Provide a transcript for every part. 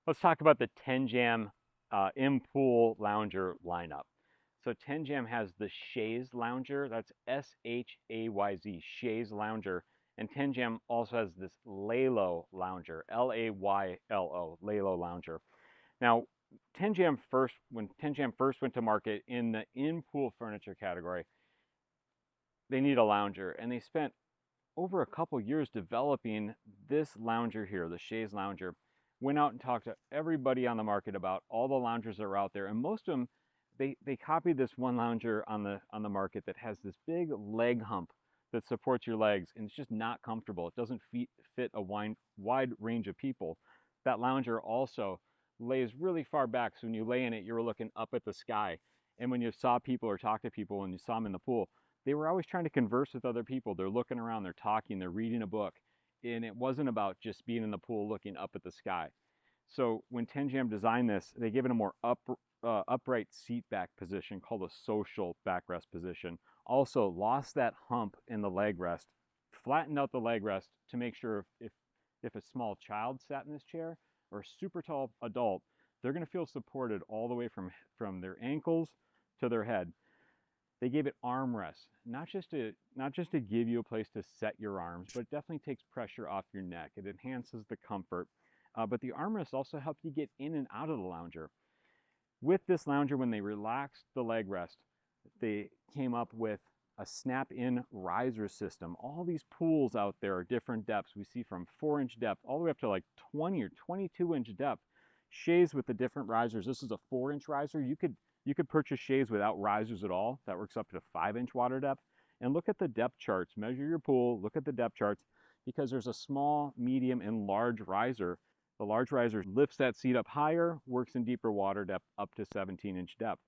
Let's talk about the Tenjam In-Pool Lounger lineup. So Tenjam has the Shayz Lounger, that's Shayz, Shayz Lounger, and Tenjam also has this Laylo Lounger, Laylo, Laylo Lounger. Now, when Tenjam first went to market in the in-pool furniture category, they need a lounger, and they spent over a couple years developing this lounger here, the Shayz Lounger. Went out and talked to everybody on the market about all the loungers that are out there, and most of them, they copied this one lounger on the market that has this big leg hump that supports your legs, and it's just not comfortable. It doesn't fit a wide range of people. That lounger also lays really far back, so when you lay in it, you're looking up at the sky. And when you saw people or talked to people and you saw them in the pool, they were always trying to converse with other people. They're looking around, they're talking, they're reading a book. And it wasn't about just being in the pool looking up at the sky. So when Tenjam designed this, they gave it a more upright seat back position called a social backrest position. Also lost that hump in the leg rest, flattened out the leg rest to make sure if a small child sat in this chair or a super tall adult, they're going to feel supported all the way from their ankles to their head. They gave it armrests, not just to give you a place to set your arms, but it definitely takes pressure off your neck. It enhances the comfort. But the armrests also help you get in and out of the lounger. With this lounger, when they relaxed the leg rest, they came up with a snap-in riser system. All these pools out there are different depths. We see from 4-inch depth all the way up to like 20 or 22-inch depth. Shayz with the different risers. This is a 4-inch riser. You could purchase Shayz without risers at all. That works up to 5-inch water depth. And look at the depth charts. Measure your pool. Look at the depth charts because there's a small, medium, and large riser. The large riser lifts that seat up higher, works in deeper water depth up to 17-inch depth.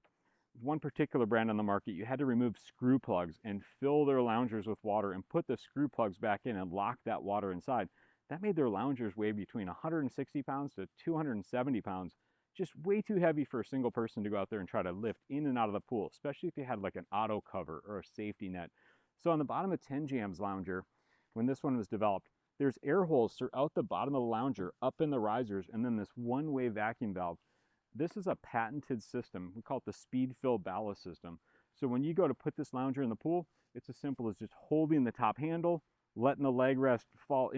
One particular brand on the market, you had to remove screw plugs and fill their loungers with water and put the screw plugs back in and lock that water inside. That made their loungers weigh between 160 pounds to 270 pounds. Just way too heavy for a single person to go out there and try to lift in and out of the pool, especially if you had like an auto cover or a safety net. So on the bottom of Tenjam's lounger, when this one was developed, there's air holes throughout the bottom of the lounger, up in the risers, and then this one-way vacuum valve. This is a patented system. We call it the speed fill ballast system. So when you go to put this lounger in the pool, it's as simple as just holding the top handle, letting the leg rest fall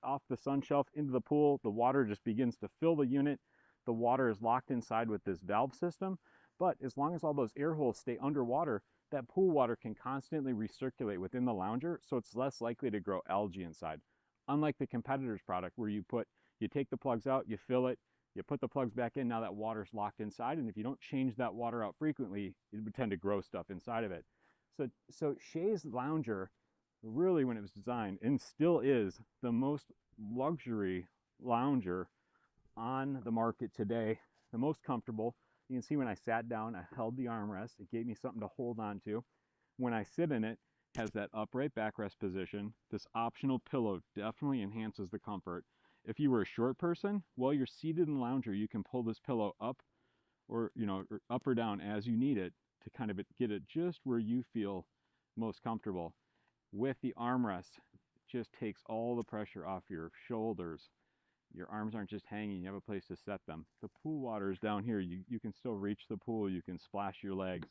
off the sun shelf into the pool. The water just begins to fill the unit. The water is locked inside with this valve system. But as long as all those air holes stay underwater, that pool water can constantly recirculate within the lounger, so it's less likely to grow algae inside. Unlike the competitor's product where you take the plugs out, you fill it, you put the plugs back in, now that water's locked inside, and if you don't change that water out frequently, it would tend to grow stuff inside of it. So Shay's Lounger, really when it was designed, and still is, the most luxury lounger on the market today, the most comfortable. You can see when I sat down, I held the armrest. It gave me something to hold on to. When I sit in it, has that upright backrest position. This optional pillow definitely enhances the comfort. If you were a short person, while you're seated in the lounger, you can pull this pillow up or up or down as you need it to kind of get it just where you feel most comfortable. With the armrest, it just takes all the pressure off your shoulders. Your arms aren't just hanging, you have a place to set them. The pool water is down here. You can still reach the pool, you can splash your legs.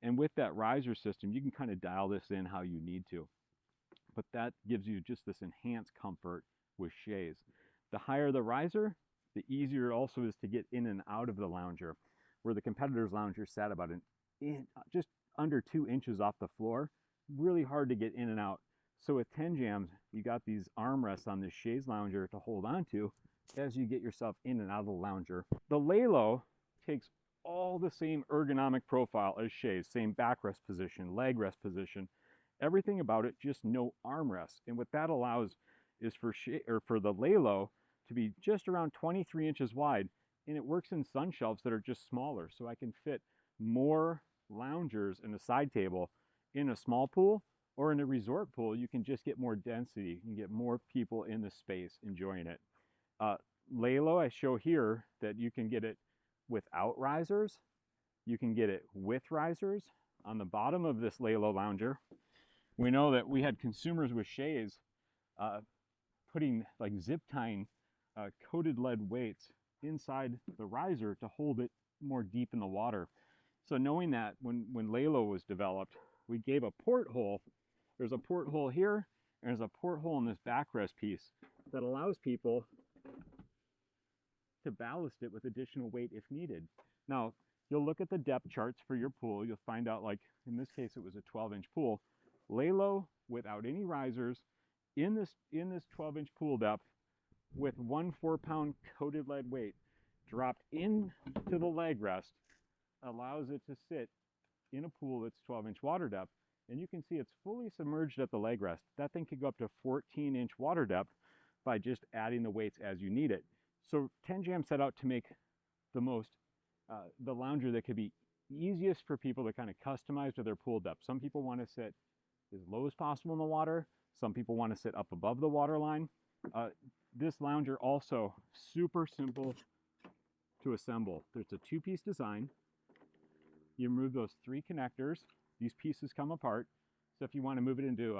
And with that riser system, you can kind of dial this in how you need to. But that gives you just this enhanced comfort with Shayz. The higher the riser, the easier it also is to get in and out of the lounger, where the competitor's lounger sat about just under 2 inches off the floor. Really hard to get in and out. So with Tenjam's, you got these armrests on this Shayz Lounger to hold on to as you get yourself in and out of the lounger. The Laylo takes all the same ergonomic profile as Shayz, same backrest position, leg rest position, everything about it, just no armrest. And what that allows is for the Laylo to be just around 23 inches wide, and it works in sun shelves that are just smaller, so I can fit more loungers in a side table in a small pool, or in a resort pool. You can just get more density. You can get more people in the space enjoying it. Laylo, I show here that you can get it without risers. You can get it with risers. On the bottom of this Laylo Lounger, we know that we had consumers with Shayz putting like zip tying coated lead weights inside the riser to hold it more deep in the water. So knowing that, when Laylo was developed, we gave a porthole. There's a porthole here, and there's a porthole in this backrest piece that allows people to ballast it with additional weight if needed. Now, you'll look at the depth charts for your pool. You'll find out, like in this case, it was a 12-inch pool. Laylo, without any risers, in this 12-inch pool depth, with 1 4-pound coated lead weight, dropped into the leg rest, allows it to sit in a pool that's 12-inch water depth. And you can see it's fully submerged at the leg rest. That thing could go up to 14-inch water depth by just adding the weights as you need it. So Tenjam set out to make the lounger that could be easiest for people to kind of customize to their pool depth. Some people want to sit as low as possible in the water. Some people want to sit up above the water line. This lounger also super simple to assemble. There's a 2-piece design. You remove those 3 connectors. These pieces come apart. So if you want to move it into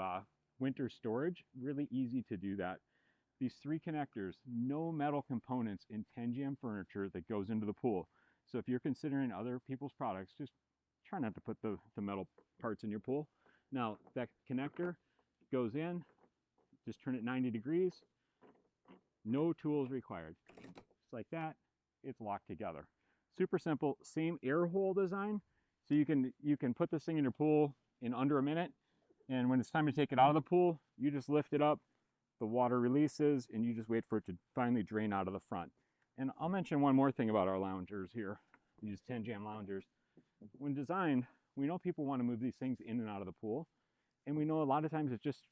winter storage, really easy to do that. These 3 connectors, no metal components in Tenjam furniture that goes into the pool. So if you're considering other people's products, just try not to put the metal parts in your pool. Now that connector goes in, just turn it 90 degrees, no tools required. Just like that, it's locked together. Super simple, same air hole design. So you can put this thing in your pool in under a minute, and when it's time to take it out of the pool, you just lift it up, the water releases, and you just wait for it to finally drain out of the front. And I'll mention one more thing about our loungers here, these Tenjam loungers. When designed, we know people want to move these things in and out of the pool, and we know a lot of times it's just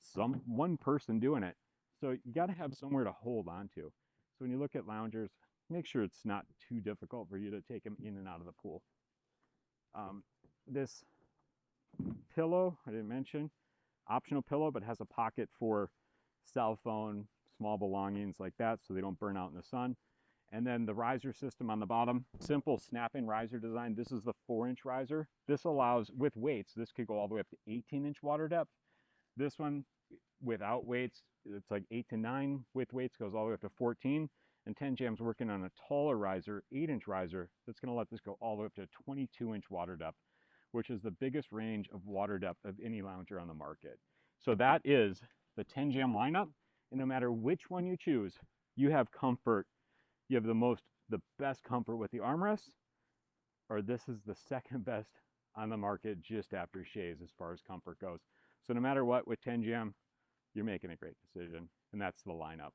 one person doing it. So you got to have somewhere to hold on to. So when you look at loungers, make sure it's not too difficult for you to take them in and out of the pool. This pillow, I didn't mention, optional pillow, but has a pocket for cell phone, small belongings like that, so they don't burn out in the sun. And then the riser system on the bottom, simple snap-in riser design. This is the 4-inch riser. This allows, with weights, this could go all the way up to 18-inch water depth. This one, without weights, it's like 8 to 9. With weights, goes all the way up to 14. And Tenjam's working on a taller riser, 8-inch riser, that's going to let this go all the way up to 22-inch water depth, which is the biggest range of water depth of any lounger on the market. So that is the Tenjam lineup, and no matter which one you choose, you have comfort. You have the best comfort with the armrests, or this is the second best on the market just after Shayz as far as comfort goes. So no matter what, with Tenjam, you're making a great decision, and that's the lineup.